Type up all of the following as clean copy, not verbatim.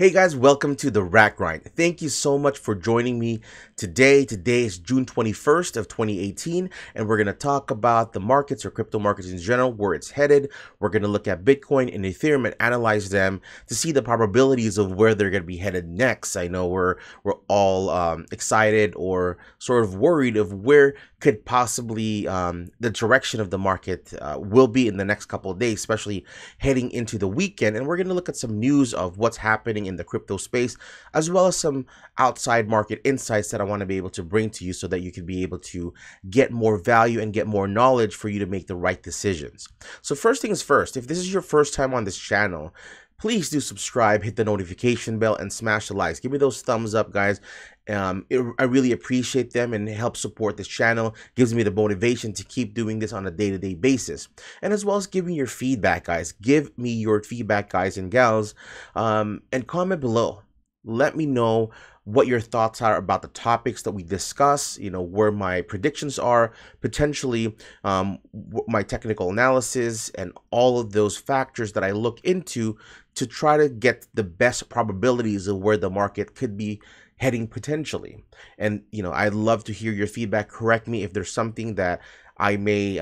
Hey guys, welcome to the Rat Grind. Thank you so much for joining me today. Today is June 21st of 2018, and we're going to talk about the markets or crypto markets in general, where it's headed. We're going to look at Bitcoin and Ethereum and analyze them to see the probabilities of where they're going to be headed next. I know we're all excited or sort of worried of where could possibly the direction of the market will be in the next couple of days, especially heading into the weekend. And we're going to look at some news of what's happening in the crypto space, as well as some outside market insights that I want to be able to bring to you so that you can be able to get more value and get more knowledge for you to make the right decisions. So first things first, if this is your first time on this channel, please do subscribe, hit the notification bell, and smash the likes. Give me those thumbs up, guys. I really appreciate them, and it helps support this channel, gives me the motivation to keep doing this on a day-to-day basis. And as well as giving your feedback, guys. Give me your feedback, guys and gals, and comment below. Let me know what your thoughts are about the topics that we discuss, where my predictions are, potentially my technical analysis, and all of those factors that I look into to try to get the best probabilities of where the market could be heading potentially. And I'd love to hear your feedback. Correct me if there's something that I may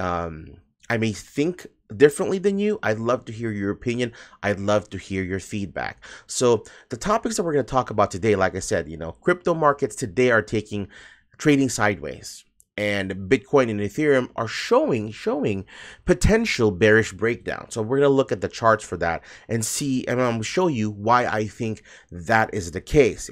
think differently than you. I'd love to hear your opinion. I'd love to hear your feedback. So the topics that we're going to talk about today, like I said, crypto markets today are trading sideways, and Bitcoin and Ethereum are showing potential bearish breakdown. So we're going to look at the charts for that and see, and I'm going to show you why I think that is the case.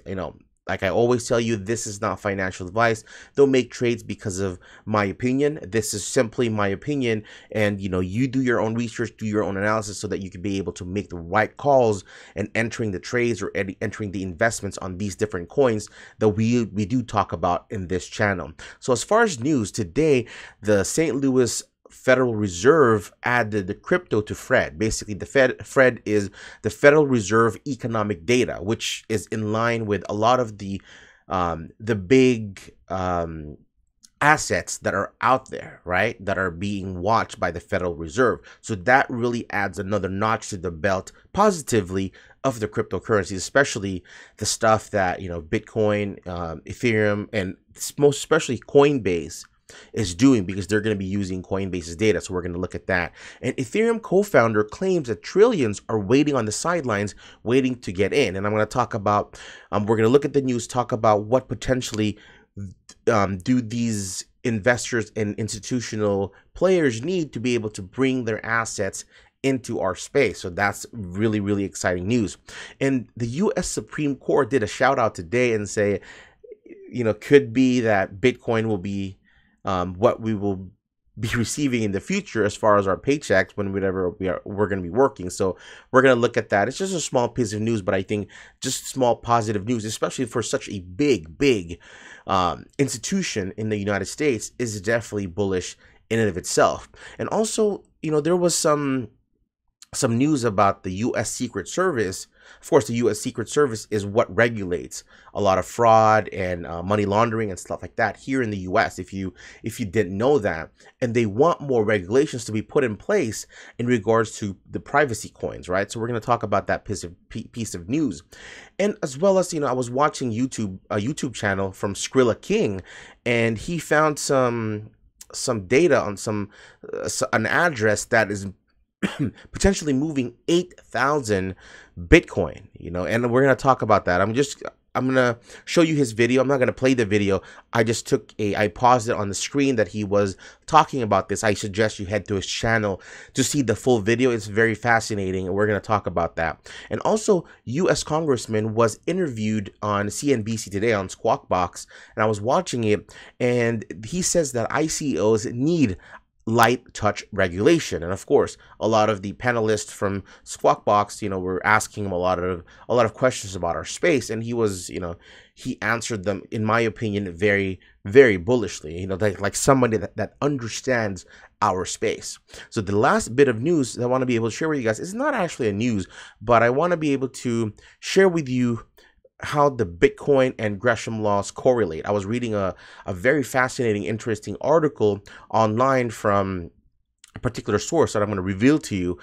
Like I always tell you, this is not financial advice. Don't make trades because of my opinion. This is simply my opinion. And, you do your own research, do your own analysis so that you can be able to make the right calls and entering the trades or entering the investments on these different coins that we do talk about in this channel. So as far as news, today, the St. Louis Federal Reserve added the crypto to FRED. Basically, the FRED is the Federal Reserve Economic Data, which is in line with a lot of the big assets that are out there, right, that are being watched by the Federal Reserve. So that really adds another notch to the belt positively of the cryptocurrencies, especially the stuff that Bitcoin, Ethereum, and most especially Coinbase is doing, because they're going to be using Coinbase's data. So we're going to look at that. And Ethereum co-founder claims that trillions are waiting on the sidelines, waiting to get in. And I'm going to talk about, we're going to look at the news, talk about what potentially do these investors and institutional players need to be able to bring their assets into our space. So that's really, really exciting news. And the U.S. Supreme Court did a shout out today and say, could be that Bitcoin will be what we will be receiving in the future as far as our paychecks whenever we're going to be working. So we're going to look at that. It's just a small piece of news, but I think just small positive news, especially for such a big institution in the United States, is definitely bullish in and of itself. And also, there was some news about the U.S. Secret Service. Of course, the U.S. Secret Service is what regulates a lot of fraud and money laundering and stuff like that here in the U.S. If you didn't know that, and they want more regulations to be put in place in regards to the privacy coins, right? So we're going to talk about that piece of news, and as well as I was watching a YouTube channel from Skrilla King, and he found some data on an address that is potentially moving 8,000 Bitcoin, and we're going to talk about that. I'm going to show you his video. I'm not going to play the video. I just I paused it on the screen that he was talking about this. I suggest you head to his channel to see the full video. It's very fascinating, and we're going to talk about that. And also, U.S. Congressman was interviewed on CNBC today on Squawk Box, and I was watching it, and he says that ICOs need light touch regulation. And of course, a lot of the panelists from Squawk Box, were asking him a lot of questions about our space, and he was, he answered them, in my opinion, very, very bullishly, like somebody that understands our space. So the last bit of news that I want to be able to share with you guys is not actually a news, but I want to be able to share with you how the Bitcoin and Gresham laws correlate. I was reading a very fascinating, interesting article online from a particular source that I'm going to reveal to you,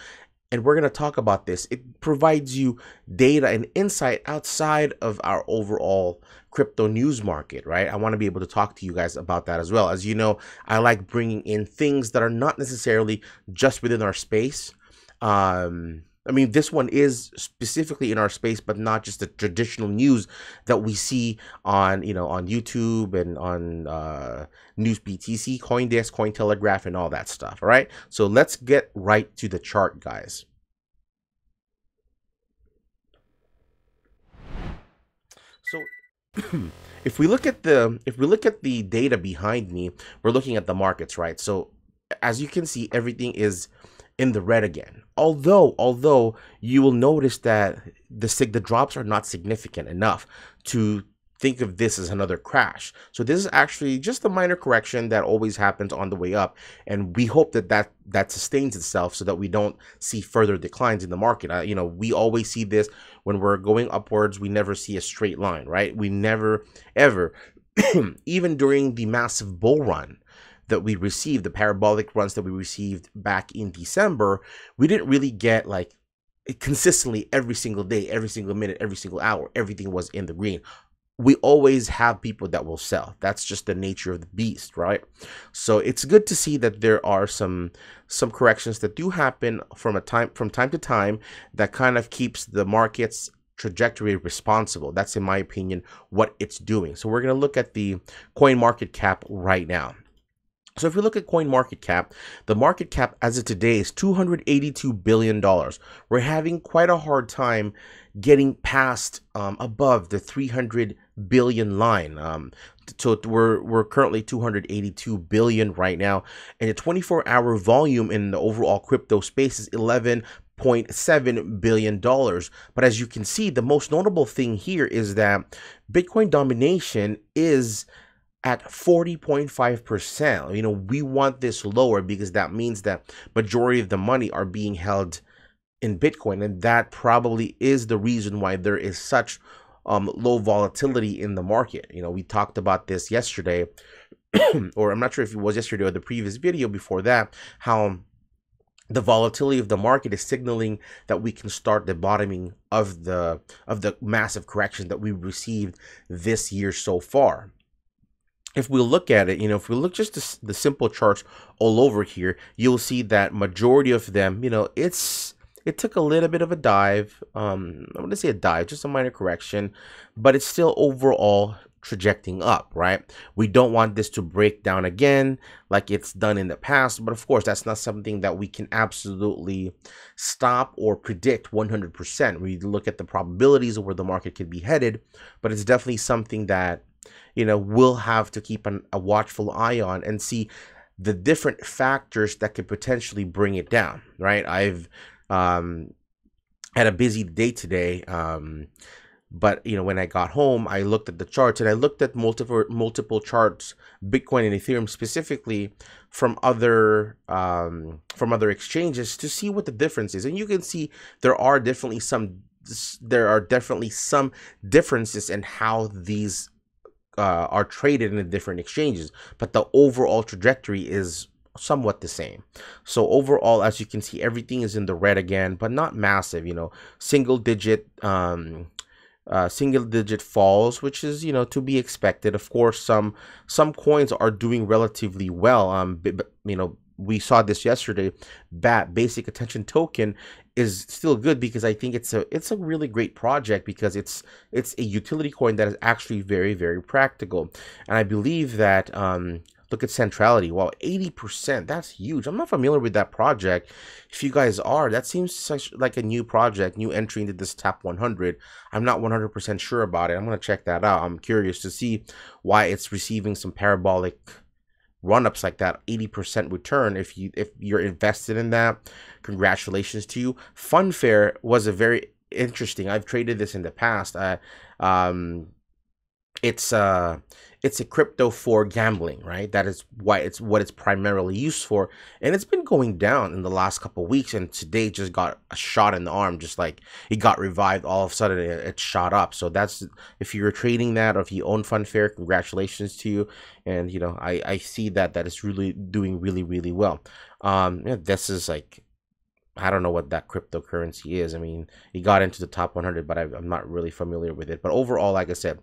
and we're going to talk about this. It provides you data and insight outside of our overall crypto news market, right? I want to be able to talk to you guys about that as well. As you know, I like bringing in things that are not necessarily just within our space. I mean, this one is specifically in our space, but not just the traditional news that we see on, on YouTube and on News BTC, CoinDesk, Cointelegraph, and all that stuff. All right. So let's get right to the chart, guys. So if we look at the data behind me, we're looking at the markets, right? So as you can see, everything is in the red again. Although you will notice that the drops are not significant enough to think of this as another crash. So this is actually just a minor correction that always happens on the way up, and we hope that sustains itself so that we don't see further declines in the market. We always see this when we're going upwards. We never see a straight line, right? We never ever even during the massive bull run that we received, the parabolic runs that we received back in December, we didn't really get like consistently every single day, every single minute, every single hour, everything was in the green. We always have people that will sell. That's just the nature of the beast, right? So it's good to see that there are some corrections that do happen from time to time that kind of keeps the market's trajectory responsible. That's, in my opinion, what it's doing. So we're going to look at the coin market cap right now. So if we look at coin market cap, the market cap as of today is $282 billion. We're having quite a hard time getting past above the 300 billion line. So we're currently 282 billion right now, and the 24-hour volume in the overall crypto space is $11.7 billion. But as you can see, the most notable thing here is that Bitcoin domination is at 40.5%. We want this lower because that means that majority of the money are being held in Bitcoin, and that probably is the reason why there is such low volatility in the market. We talked about this yesterday, or I'm not sure if it was yesterday or the previous video before that, how the volatility of the market is signaling that we can start the bottoming of the massive correction that we received this year so far. If we look at it, if we look just the simple charts all over here, you'll see that majority of them, it took a little bit of a dive. I'm going to say a dive, just a minor correction, but it's still overall trajecting up, right? We don't want this to break down again like it's done in the past, but of course, that's not something that we can absolutely stop or predict 100%. We look at the probabilities of where the market could be headed, but it's definitely something that we'll have to keep a watchful eye on and see the different factors that could potentially bring it down, right? I've had a busy day today, but when I got home, I looked at the charts, and I looked at multiple charts, Bitcoin and Ethereum specifically, from other exchanges to see what the difference is. And you can see there are definitely some differences in how these are traded in the different exchanges, but the overall trajectory is somewhat the same. So overall, as you can see, everything is in the red again, but not massive. Single digit falls, which is to be expected. Of course, some coins are doing relatively well. We saw this yesterday. BAT, Basic Attention Token, is still good because I think it's a really great project because it's a utility coin that is actually very, very practical. And I believe that look at centrality. Well, 80%, that's huge. I'm not familiar with that project. If you guys are, that seems like a new project, new entry into this top 100. I'm not 100% sure about it. I'm going to check that out. I'm curious to see why it's receiving some parabolic run-ups like that. 80% return. If you're invested in that, congratulations to you. Funfair was a very interesting. I've traded this in the past. It's a crypto for gambling, right? That is what it's primarily used for, and it's been going down in the last couple of weeks, and today just got a shot in the arm, just like it got revived. All of a sudden it shot up. So that's, if you're trading that, or if you own Funfair, congratulations to you. And I see that is really doing really, really well. Yeah, this is like I don't know what that cryptocurrency is. I mean, it got into the top 100, but I'm not really familiar with it. But overall, like I said,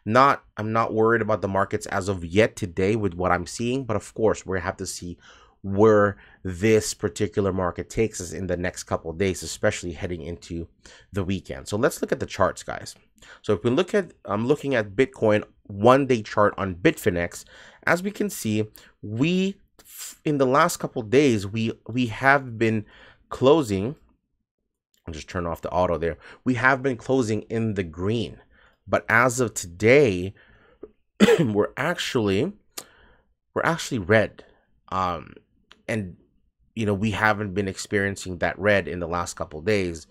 I'm not worried about the markets as of yet today with what I'm seeing. But of course, we're gonna have to see where this particular market takes us in the next couple of days, especially heading into the weekend. So let's look at the charts, guys. So if we look at, I'm looking at Bitcoin 1-day chart on Bitfinex. As we can see, in the last couple of days, we have been closing. I'll just turn off the auto there. We have been closing in the green, but as of today, we're actually red. And we haven't been experiencing that red in the last couple of days,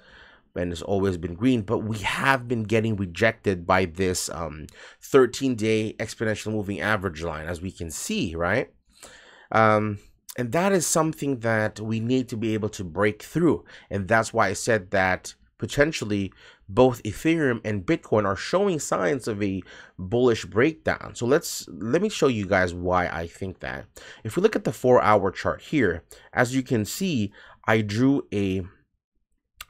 and it's always been green, but we have been getting rejected by this 13-day exponential moving average line, as we can see, right? And that is something that we need to be able to break through. And that's why I said that potentially both Ethereum and Bitcoin are showing signs of a bullish breakdown. So let me show you guys why I think that. If we look at the 4-hour chart here, as you can see, I drew a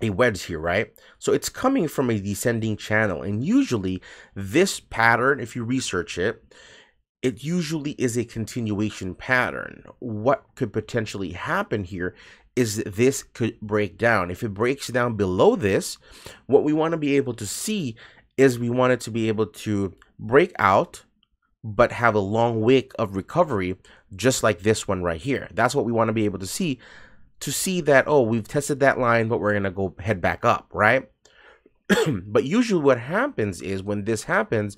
wedge here, right? So it's coming from a descending channel, and usually this pattern, if you research it, it usually is a continuation pattern. What could potentially happen here is that this could break down. If it breaks down below this, what we want to be able to see is we want it to be able to break out, but have a long wick of recovery, just like this one right here. That's what we want to be able to see that, oh, we've tested that line, but we're going to go head back up, right? But usually what happens is when this happens,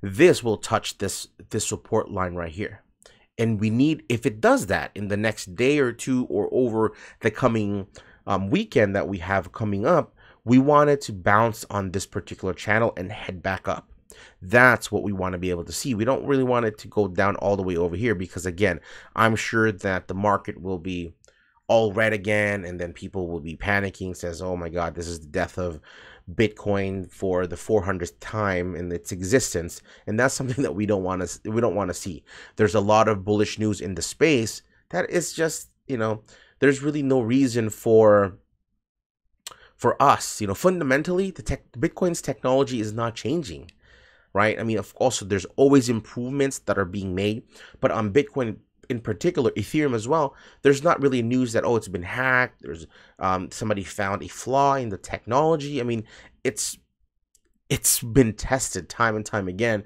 this will touch this support line right here. And we need, if it does that in the next day or two, or over the coming weekend that we have coming up, we want it to bounce on this particular channel and head back up. That's what we want to be able to see. We don't really want it to go down all the way over here, because again, I'm sure that the market will be all red again, and then people will be panicking, says, oh my God, this is the death of Bitcoin for the 400th time in its existence. And that's something that we don't want to see. There's a lot of bullish news in the space that is just, there's really no reason for us, fundamentally, Bitcoin's technology is not changing, right? I mean, also there's always improvements that are being made, but on Bitcoin in particular, Ethereum as well, there's not really news that, oh, it's been hacked, there's somebody found a flaw in the technology. I mean, it's been tested time and time again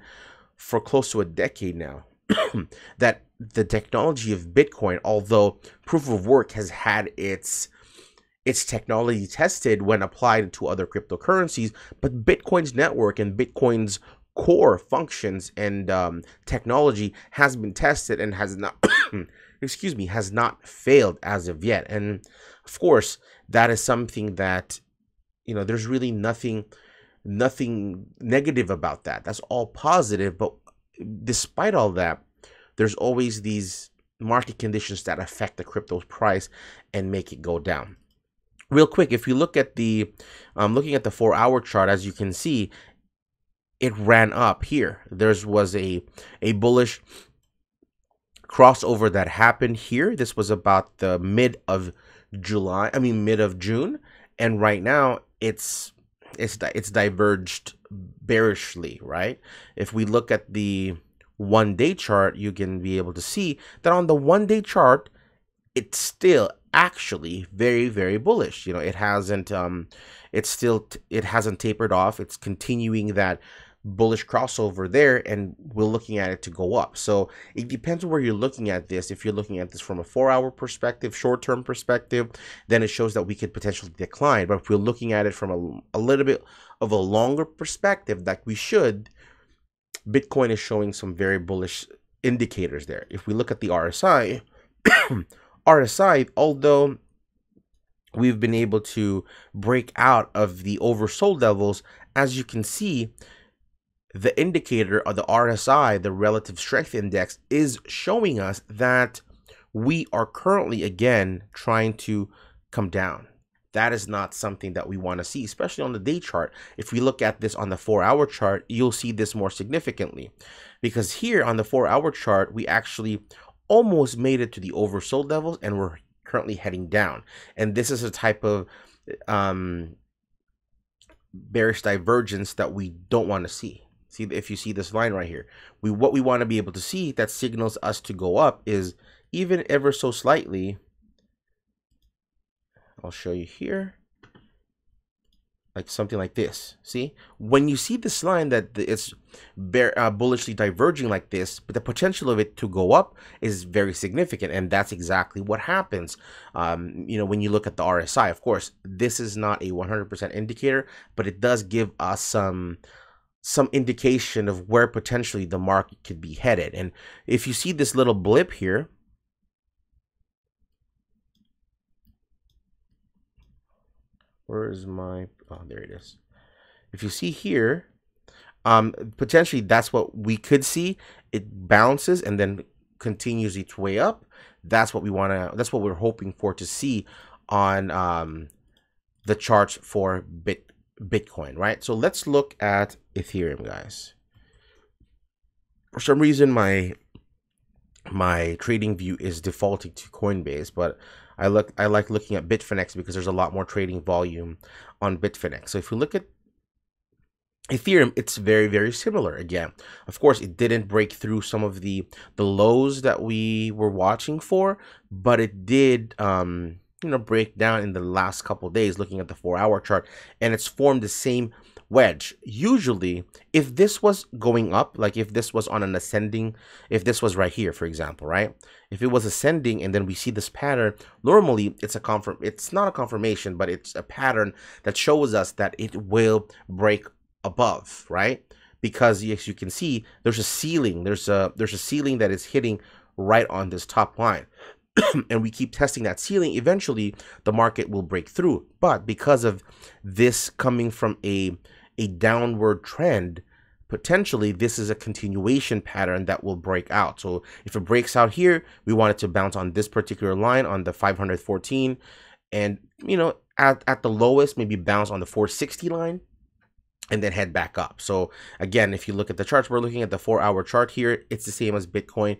for close to a decade now that the technology of Bitcoin, although proof of work has had its technology tested when applied to other cryptocurrencies, but Bitcoin's network and Bitcoin's core functions and technology has been tested and has not has not failed as of yet. And of course, that is something that there's really nothing negative about that. That's all positive. But despite all that, there's always these market conditions that affect the crypto's price and make it go down. Real quick, if you look at the looking at the 4-hour chart, as you can see, it ran up here. There was a bullish crossover that happened here. This was about the mid of June, and right now it's diverged bearishly, right? If we look at the 1-day chart, you can be able to see that on the 1-day chart, it's still actually very, very bullish. It hasn't tapered off. It's continuing that bullish crossover there, and we're looking at it to go up. So it depends on where you're looking at this. If you're looking at this from a 4-hour perspective, short-term perspective, then it shows that we could potentially decline. But if we're looking at it from a little bit of a longer perspective, like we should, Bitcoin is showing some very bullish indicators there. If we look at the RSI, although we've been able to break out of the oversold levels, as you can see, the indicator of the RSI, the relative strength index, is showing us that we are currently again trying to come down. That is not something that we want to see, especially on the day chart. If we look at this on the 4-hour chart, you'll see this more significantly, because here on the 4-hour chart, we actually almost made it to the oversold levels, and we're currently heading down, and this is a type of bearish divergence that we don't want to see. See, if you see this line right here, what we want to be able to see that signals us to go up is even ever so slightly. I'll show you here, like something like this. See, when you see this line that it's bullishly diverging like this, but the potential of it to go up is very significant, and that's exactly what happens. You know, when you look at the RSI, of course, this is not a 100% indicator, but it does give us some indication of where potentially the market could be headed. And if you see this little blip here, where is my, oh, there it is. If you see here, potentially that's what we could see. It bounces and then continues its way up. That's what we want to, that's what we're hoping for to see on the charts for Bitcoin, right? So let's look at Ethereum, guys. For some reason, my trading view is defaulting to Coinbase, but I like looking at Bitfinex because there's a lot more trading volume on Bitfinex. So if we look at Ethereum, it's very, very similar. Again, of course, it didn't break through some of the lows that we were watching for, but it did you know, break down in the last couple of days, looking at the 4-hour chart, and it's formed the same wedge. Usually, if this was going up, like if this was on an ascending, if this was right here, for example, right? If it was ascending and then we see this pattern, normally it's not a confirmation, but it's a pattern that shows us that it will break above, right? Because as you can see, there's a ceiling. There's a ceiling that is hitting right on this top line. And we keep testing that ceiling, eventually the market will break through. But because of this coming from a downward trend, potentially this is a continuation pattern that will break out. So if it breaks out here, we want it to bounce on this particular line on the 514, and you know, at the lowest maybe bounce on the 460 line and then head back up. So again, if you look at the charts, we're looking at the 4-hour chart here. It's the same as Bitcoin.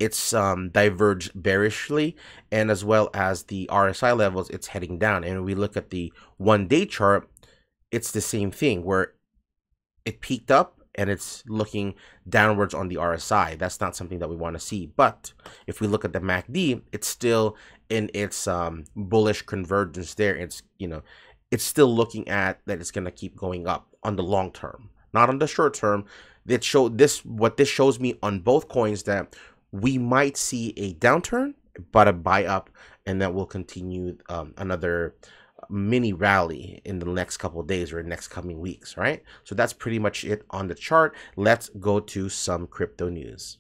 It's diverged bearishly, and as well as the RSI levels, it's heading down. And when we look at the 1-day chart, it's the same thing where it peaked up and it's looking downwards on the RSI. That's not something that we want to see. But if we look at the MACD, it's still in its bullish convergence there. It's, you know, it's still looking at that it's going to keep going up on the long term, not on the short term. What this shows me on both coins, that we might see a downturn, but a buy up, and that will continue another mini rally in the next couple of days or next coming weeks, right? So that's pretty much it on the chart. Let's go to some crypto news.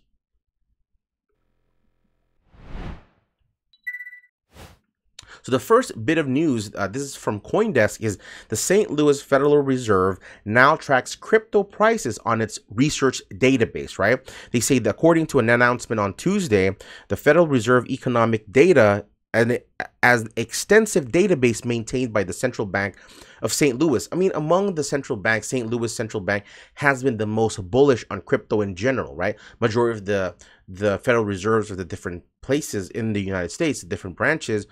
So the first bit of news, this is from CoinDesk, is the St. Louis Federal Reserve now tracks crypto prices on its research database, right? They say that according to an announcement on Tuesday, the Federal Reserve economic data and as extensive database maintained by the Central Bank of St. Louis. I mean, among the central banks, St. Louis Central Bank has been the most bullish on crypto in general, right? Majority of the Federal Reserves of the different places in the United States, the different branches,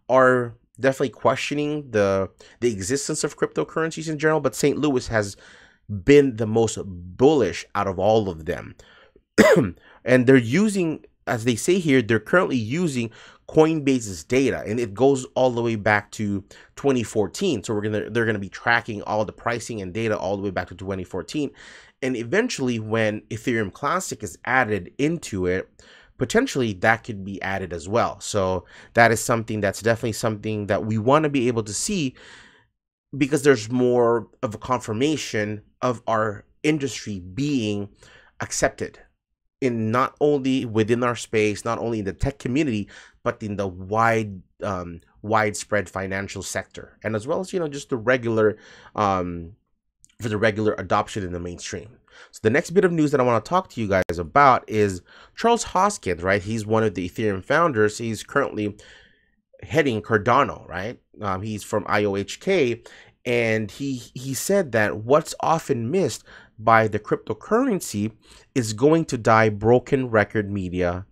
are definitely questioning the existence of cryptocurrencies in general, but St. Louis has been the most bullish out of all of them. And they're using, as they say here, they're currently using Coinbase's data, and it goes all the way back to 2014. So they're gonna be tracking all the pricing and data all the way back to 2014, and eventually when Ethereum Classic is added into it, potentially that could be added as well. So that is something that's definitely something that we want to be able to see, because there's more of a confirmation of our industry being accepted in not only within our space, not only in the tech community, but in the widespread financial sector, and as well as, you know, just the regular for the regular adoption in the mainstream. So the next bit of news that I want to talk to you guys about is Charles Hoskinson, right? He's one of the Ethereum founders. He's currently heading Cardano, right? He's from IOHK, and he said that what's often missed by the cryptocurrency is going to die broken record media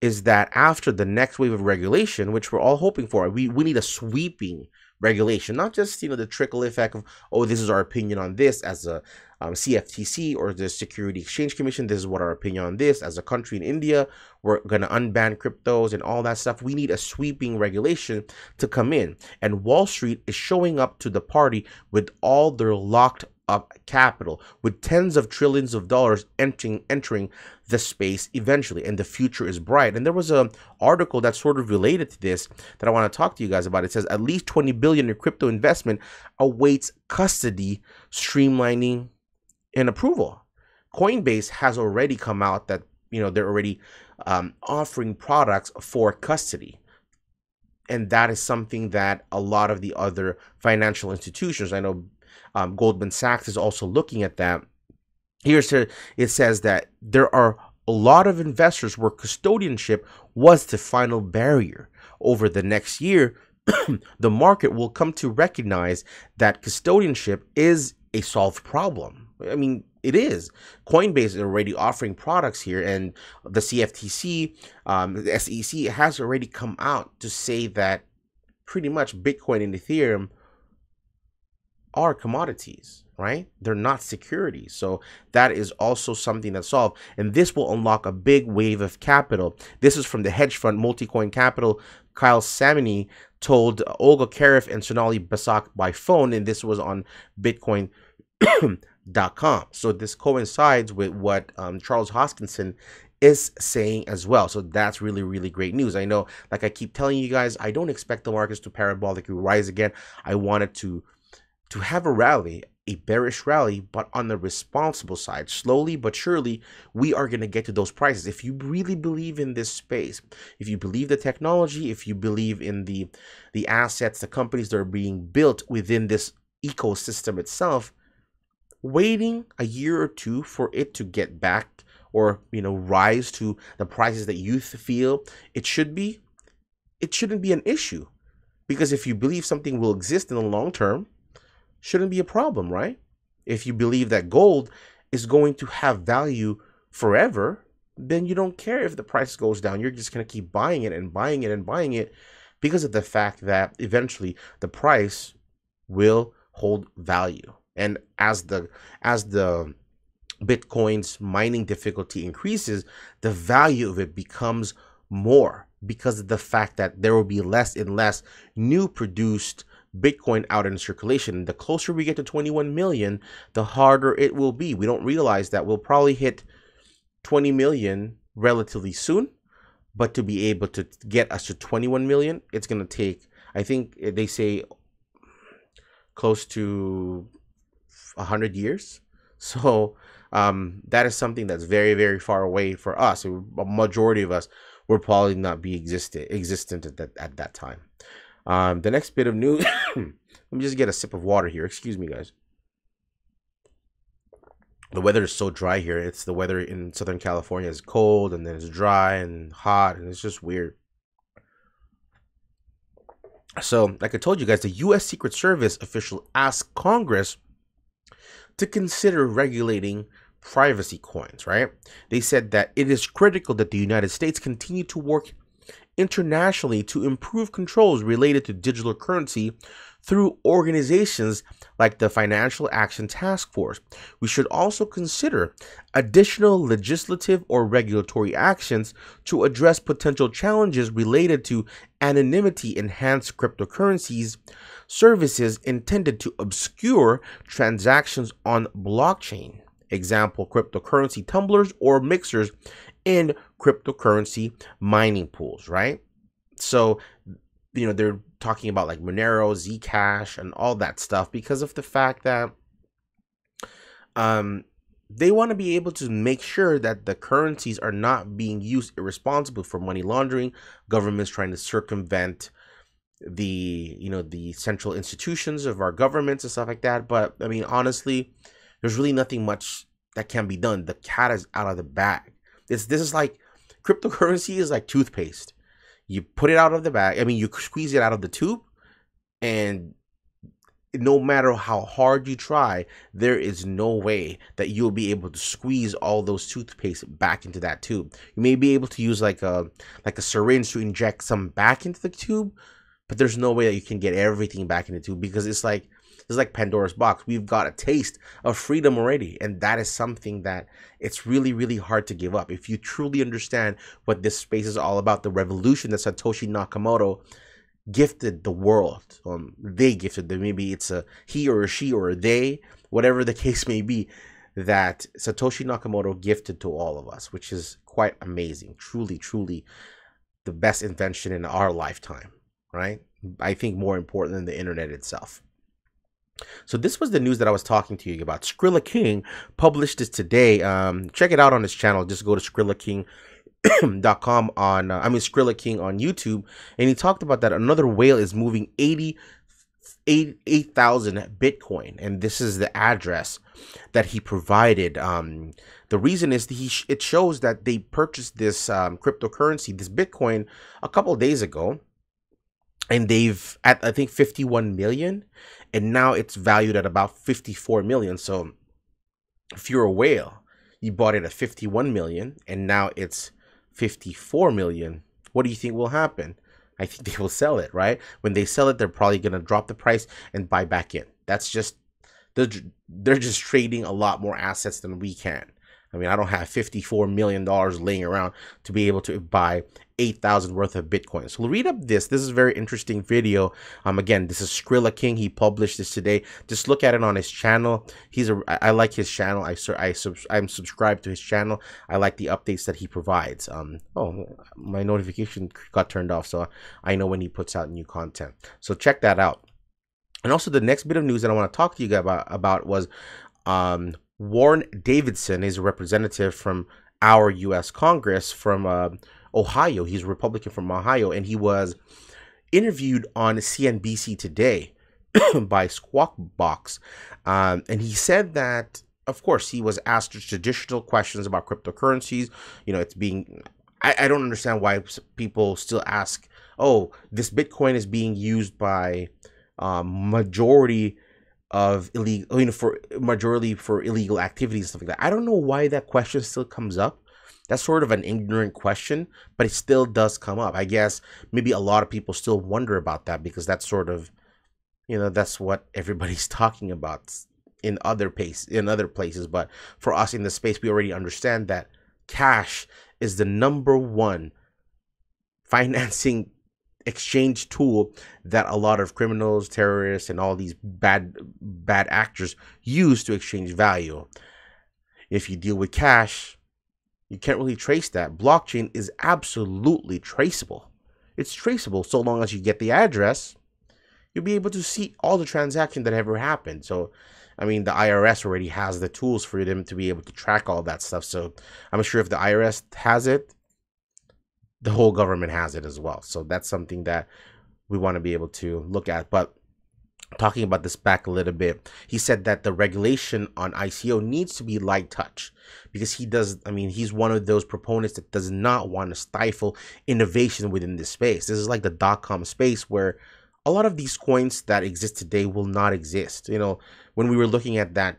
is that after the next wave of regulation, which we're all hoping for, we need a sweeping regulation, not just, you know, the trickle effect of, oh, this is our opinion on this as a CFTC or the Security Exchange Commission. This is what our opinion on this as a country in India. We're going to unban cryptos and all that stuff. We need a sweeping regulation to come in. And Wall Street is showing up to the party with all their locked up capital, with tens of trillions of dollars entering the space eventually, and the future is bright. And there was an article that's sort of related to this that I want to talk to you guys about. It says at least 20 billion in crypto investment awaits custody, streamlining, and approval. Coinbase has already come out that, you know, they're already offering products for custody. And that is something that a lot of the other financial institutions, I know Goldman Sachs is also looking at that. It says that there are a lot of investors where custodianship was the final barrier. Over the next year, the market will come to recognize that custodianship is a solved problem. I mean, it is. Coinbase is already offering products here, and the CFTC, the SEC has already come out to say that pretty much Bitcoin and Ethereum are commodities, right? They're not securities. So that is also something that's solved. And this will unlock a big wave of capital. This is from the hedge fund Multicoin Capital. Kyle Samini told Olga Karif and Sonali Basak by phone, and this was on Bitcoin.com. So this coincides with what Charles Hoskinson is saying as well. So that's really, really great news. I know, like I keep telling you guys, I don't expect the markets to parabolically rise again. I wanted to have a rally, a bearish rally, but on the responsible side. Slowly but surely, we are going to get to those prices. If you really believe in this space, if you believe the technology, if you believe in the assets, the companies that are being built within this ecosystem itself, waiting a year or two for it to get back or, you know, rise to the prices that you feel it shouldn't be an issue. Because if you believe something will exist in the long term, shouldn't be a problem, right? If you believe that gold is going to have value forever, then you don't care if the price goes down. You're just going to keep buying it and buying it and buying it because of the fact that eventually the price will hold value. And as the Bitcoin's mining difficulty increases, the value of it becomes more because of the fact that there will be less and less new produced Bitcoin out in circulation. The closer we get to 21 million, the harder it will be. We don't realize that we'll probably hit 20 million relatively soon, but to be able to get us to 21 million, it's going to take, I think they say, close to 100 years. So that is something that's very, very far away for us. A majority of us will probably not be existent at that time. The next bit of news, let me just get a sip of water here. Excuse me, guys. The weather is so dry here. It's the weather in Southern California is cold and then it's dry and hot and it's just weird. So, like I told you guys, the U.S. Secret Service official asked Congress to consider regulating privacy coins, right? They said that it is critical that the United States continue to work internationally to improve controls related to digital currency through organizations like the Financial Action Task Force. We should also consider additional legislative or regulatory actions to address potential challenges related to anonymity-enhanced cryptocurrencies, services intended to obscure transactions on blockchain. Example, cryptocurrency tumblers or mixers in cryptocurrency mining pools, right? So, you know, they're talking about like Monero, Zcash, and all that stuff because of the fact that they want to be able to make sure that the currencies are not being used irresponsibly for money laundering, governments trying to circumvent the, you know, the central institutions of our governments and stuff like that. But I mean, honestly, there's really nothing much that can be done. The cat is out of the bag. This is like, cryptocurrency is like toothpaste. You put it out of the bag. I mean, you squeeze it out of the tube and no matter how hard you try, there is no way that you'll be able to squeeze all those toothpaste back into that tube. You may be able to use like a syringe to inject some back into the tube, but there's no way that you can get everything back in the tube, because it's like Pandora's box. We've got a taste of freedom already, and that is something that it's really, really hard to give up. If you truly understand what this space is all about, the revolution that Satoshi Nakamoto gifted the world, they gifted them, maybe it's a he or a she or a they, whatever the case may be, that Satoshi Nakamoto gifted to all of us, which is quite amazing. Truly, truly the best invention in our lifetime, right? I think more important than the internet itself. So this was the news that I was talking to you about. Skrilla King published this today. Check it out on his channel. Just go to SkrillaKing.com on, Skrilla King on YouTube. And he talked about that another whale is moving 8,000 Bitcoin. And this is the address that he provided. The reason is it shows that they purchased this cryptocurrency, this Bitcoin, a couple of days ago. And they've at, I think, 51 million, and now it's valued at about 54 million. So if you're a whale, you bought it at 51 million and now it's 54 million. What do you think will happen? I think they will sell it, right? When they sell it, they're probably going to drop the price and buy back in. That's just, they're just trading a lot more assets than we can. I mean, I don't have $54 million laying around to be able to buy 8,000 worth of Bitcoin. So we'll read up this. This is a very interesting video. Again, this is Skrilla King. He published this today. Just look at it on his channel. I like his channel. I'm subscribed to his channel. I like the updates that he provides. Oh, my notification got turned off, so I know when he puts out new content. So check that out. And also the next bit of news that I want to talk to you guys about was Warren Davidson is a representative from our U.S. Congress from Ohio. He's a Republican from Ohio, and he was interviewed on CNBC today by Squawk Box. And he said that, of course, he was asked traditional questions about cryptocurrencies. You know, it's being, I don't understand why people still ask, oh, this Bitcoin is being used by majority of illegal, for illegal activities and stuff like that. I don't know why that question still comes up. That's sort of an ignorant question, but it still does come up. I guess maybe a lot of people still wonder about that because that's sort of, that's what everybody's talking about in other places. But for us in the space, we already understand that cash is the #1 financing exchange tool that a lot of criminals, terrorists, and all these bad actors use to exchange value. If you deal with cash, you can't really trace that. Blockchain is absolutely traceable. It's traceable so long as you get the address. You'll be able to see all the transactions that ever happened. So, I mean, the IRS already has the tools for them to be able to track all that stuff. So I'm sure if the IRS has it, the whole government has it as well. So that's something that we want to be able to look at. But talking about this back a little bit, he said that the regulation on ICO needs to be light touch because he's one of those proponents that does not want to stifle innovation within this space. This is like the .com space where a lot of these coins that exist today will not exist. When we were looking at that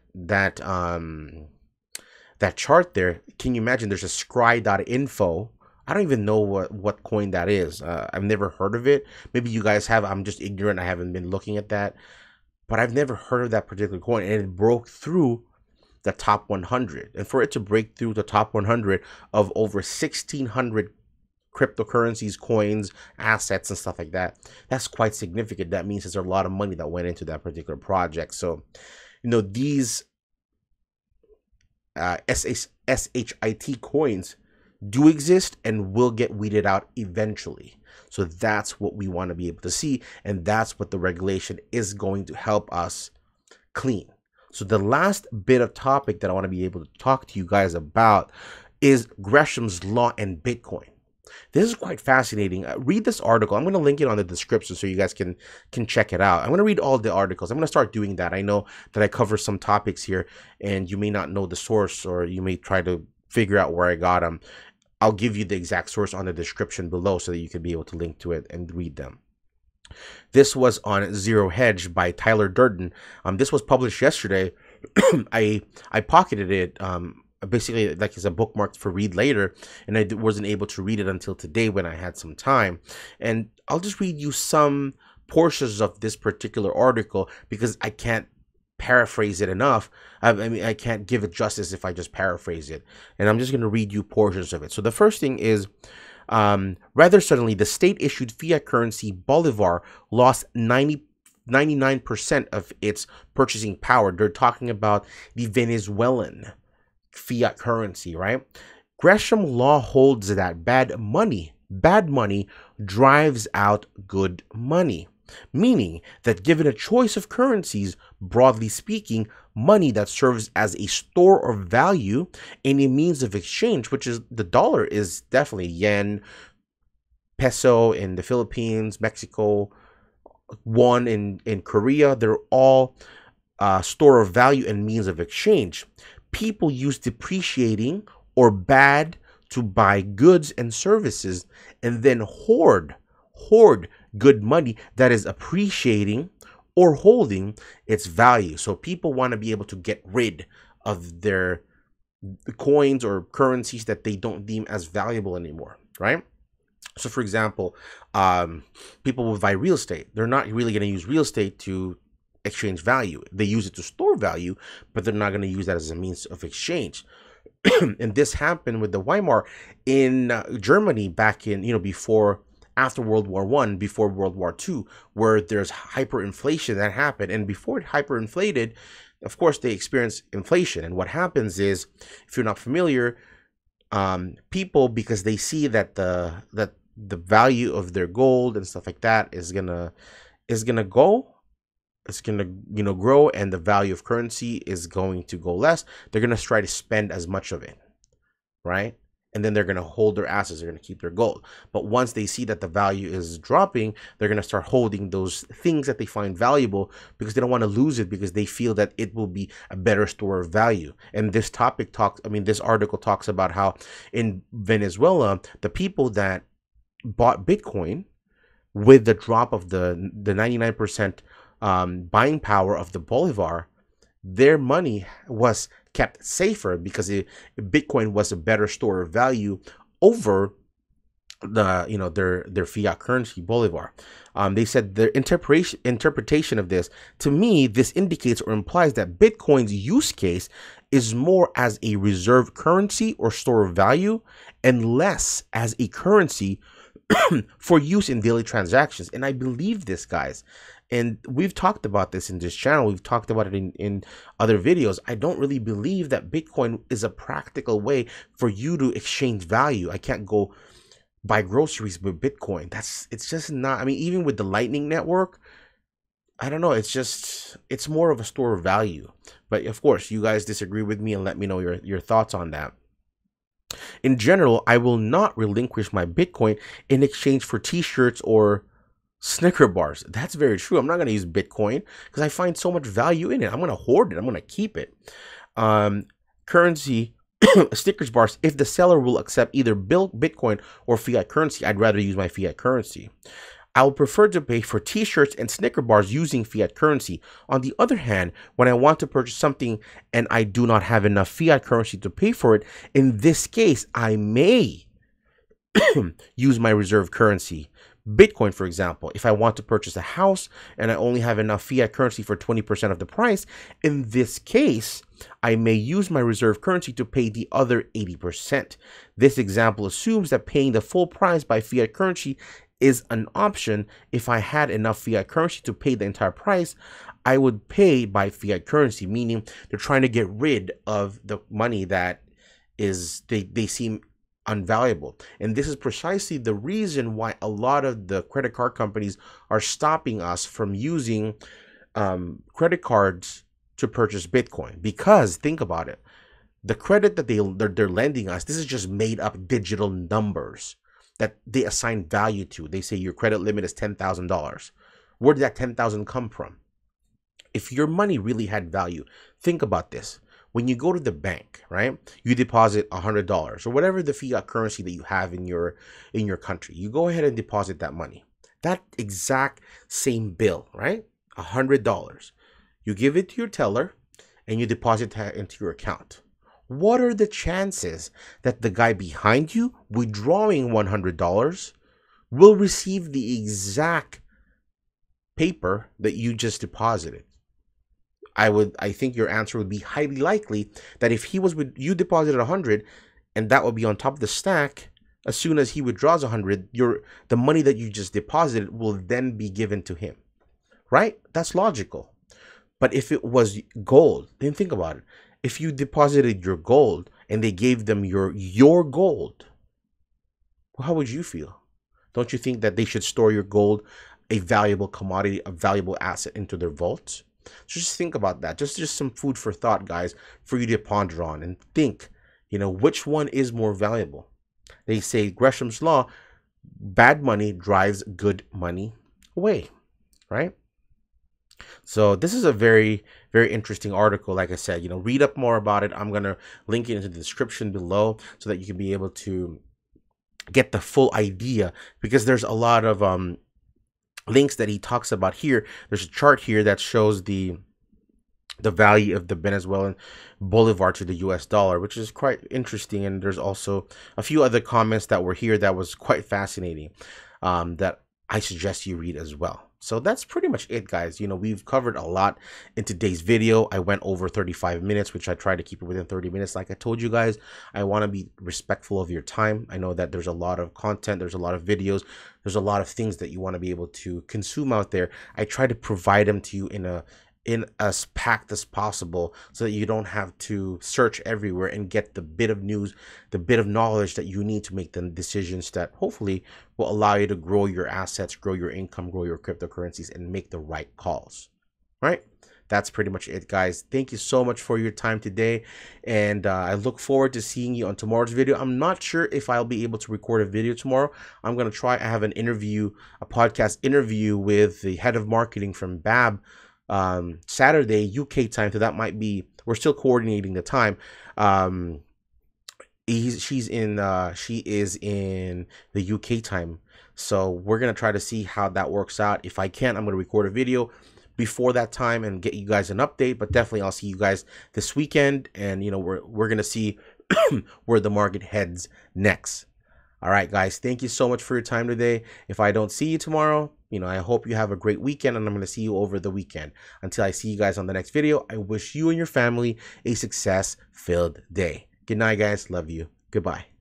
chart there, can you imagine there's a scry.info? I don't even know what coin that is. I've never heard of it. Maybe you guys have. I'm just ignorant. I haven't been looking at that. But I've never heard of that particular coin. And it broke through the top 100. And for it to break through the top 100 of over 1,600 cryptocurrencies, coins, assets, and stuff like that, that's quite significant. That means there's a lot of money that went into that particular project. So, these SHIT coins do exist and will get weeded out eventually. So that's what we want to be able to see, and that's what the regulation is going to help us clean. So the last bit of topic that I want to be able to talk to you guys about is Gresham's law and Bitcoin. This is quite fascinating. Read this article. I'm going to link it on the description so you guys can check it out. I'm going to read all the articles. I'm going to start doing that. I know that I cover some topics here and you may not know the source, or you may try to figure out where I got them. I'll give you the exact source on the description below so that you can be able to link to it and read them. This was on Zero Hedge by Tyler Durden. This was published yesterday. I pocketed it. Basically, like, as a bookmark for read later, and I wasn't able to read it until today when I had some time. And I'll just read you some portions of this particular article because I can't paraphrase it enough. I mean, I can't give it justice if I just paraphrase it. And I'm just going to read you portions of it. So the first thing is, rather suddenly, the state-issued fiat currency Bolivar lost 99% of its purchasing power. They're talking about the Venezuelan fiat currency, right? Gresham law holds that bad money drives out good money, meaning that given a choice of currencies, broadly speaking, money that serves as a store of value and a means of exchange, which is the dollar is definitely yen, peso in the Philippines, Mexico, won in Korea, they're all store of value and means of exchange. People use depreciating or bad to buy goods and services and then hoard good money that is appreciating or holding its value. So people want to be able to get rid of their coins or currencies that they don't deem as valuable anymore, right? So for example, people will buy real estate. They're not really going to use real estate to exchange value. They use it to store value, but they're not going to use that as a means of exchange. And this happened with the Weimar in Germany back in, after World War I, before World War II, where there's hyperinflation that happened. And before it hyperinflated, of course, they experienced inflation. And what happens is, if you're not familiar, people, because they see that the value of their gold and stuff like that is gonna go, it's gonna grow, and the value of currency is going to go less. They're gonna try to spend as much of it, right? And then they're gonna hold their assets. They're gonna keep their gold. But once they see that the value is dropping, they're gonna start holding those things that they find valuable because they don't want to lose it, because they feel that it will be a better store of value. And this this article talks about how in Venezuela, the people that bought Bitcoin with the drop of the 99% buying power of the Bolivar, their money was kept safer because Bitcoin was a better store of value over their fiat currency Bolivar. They said their interpretation of this, to me, this indicates or implies that Bitcoin's use case is more as a reserve currency or store of value and less as a currency for use in daily transactions. And I believe this, guys. And we've talked about this in this channel. We've talked about it in other videos. I don't really believe that Bitcoin is a practical way for you to exchange value. I can't go buy groceries with Bitcoin. It's just not. I mean, even with the Lightning Network, I don't know. It's more of a store of value. But of course, you guys disagree with me, and let me know your thoughts on that. In general, I will not relinquish my Bitcoin in exchange for t-shirts or Snicker bars. That's very true. I'm not going to use Bitcoin because I find so much value in it. I'm going to hoard it. I'm going to keep it. Currency, Snickers bars. If the seller will accept either Bitcoin or fiat currency, I'd rather use my fiat currency. I will prefer to pay for t-shirts and Snicker bars using fiat currency. On the other hand, when I want to purchase something and I do not have enough fiat currency to pay for it, in this case, I may use my reserve currency. Bitcoin, for example, if I want to purchase a house and I only have enough fiat currency for 20% of the price, in this case, I may use my reserve currency to pay the other 80%. This example assumes that paying the full price by fiat currency is an option. If I had enough fiat currency to pay the entire price, I would pay by fiat currency, meaning they're trying to get rid of the money that is they seem unvaluable. And this is precisely the reason why a lot of the credit card companies are stopping us from using credit cards to purchase Bitcoin. Because think about it, the credit that they're lending us, this is just made up digital numbers that they assign value to. They say your credit limit is $10,000. Where did that 10,000 come from? If your money really had value, think about this. When you go to the bank, right, you deposit $100 or whatever the fiat currency that you have in your country. You go ahead and deposit that money. That exact same bill, right? $100. You give it to your teller and you deposit that into your account. What are the chances that the guy behind you withdrawing $100 will receive the exact paper that you just deposited? I think your answer would be highly likely that if he was with you deposited 100 and that would be on top of the stack, as soon as he withdraws 100, the money that you just deposited will then be given to him. Right? That's logical. But if it was gold, then think about it. If you deposited your gold and they gave them your gold, how would you feel? Don't you think that they should store your gold, a valuable commodity, a valuable asset, into their vaults? So just think about that. Just some food for thought, guys, for you to ponder on and think, which one is more valuable? They say Gresham's law, bad money drives good money away, right? So this is a very, very interesting article. Like I said, read up more about it. I'm going to link it into the description below so that you can be able to get the full idea, because there's a lot of links that he talks about here. There's a chart here that shows the value of the Venezuelan bolivar to the US dollar, which is quite interesting. And there's also a few other comments that were here that was quite fascinating, that I suggest you read as well. So that's pretty much it, guys. We've covered a lot in today's video. I went over 35 minutes, which I try to keep it within 30 minutes. Like I told you guys, I want to be respectful of your time. I know that there's a lot of content, there's a lot of videos, there's a lot of things that you want to be able to consume out there. I try to provide them to you in as packed as possible so that you don't have to search everywhere and get the bit of news, the bit of knowledge that you need to make the decisions that hopefully will allow you to grow your assets, grow your income, grow your cryptocurrencies, and make the right calls. Right? That's pretty much it, guys. Thank you so much for your time today, and I look forward to seeing you on tomorrow's video. I'm not sure if I'll be able to record a video tomorrow. I'm going to try. I have a podcast interview with the head of marketing from BAB Saturday UK time, so that might be, we're still coordinating the time. She is in the UK time, so we're gonna try to see how that works out. If I can, I'm gonna record a video before that time and get you guys an update, but definitely I'll see you guys this weekend, and we're gonna see where the market heads next. All right, guys, thank you so much for your time today. If I don't see you tomorrow, I hope you have a great weekend, and I'm going to see you over the weekend. Until I see you guys on the next video, I wish you and your family a success-filled day. Good night, guys. Love you. Goodbye.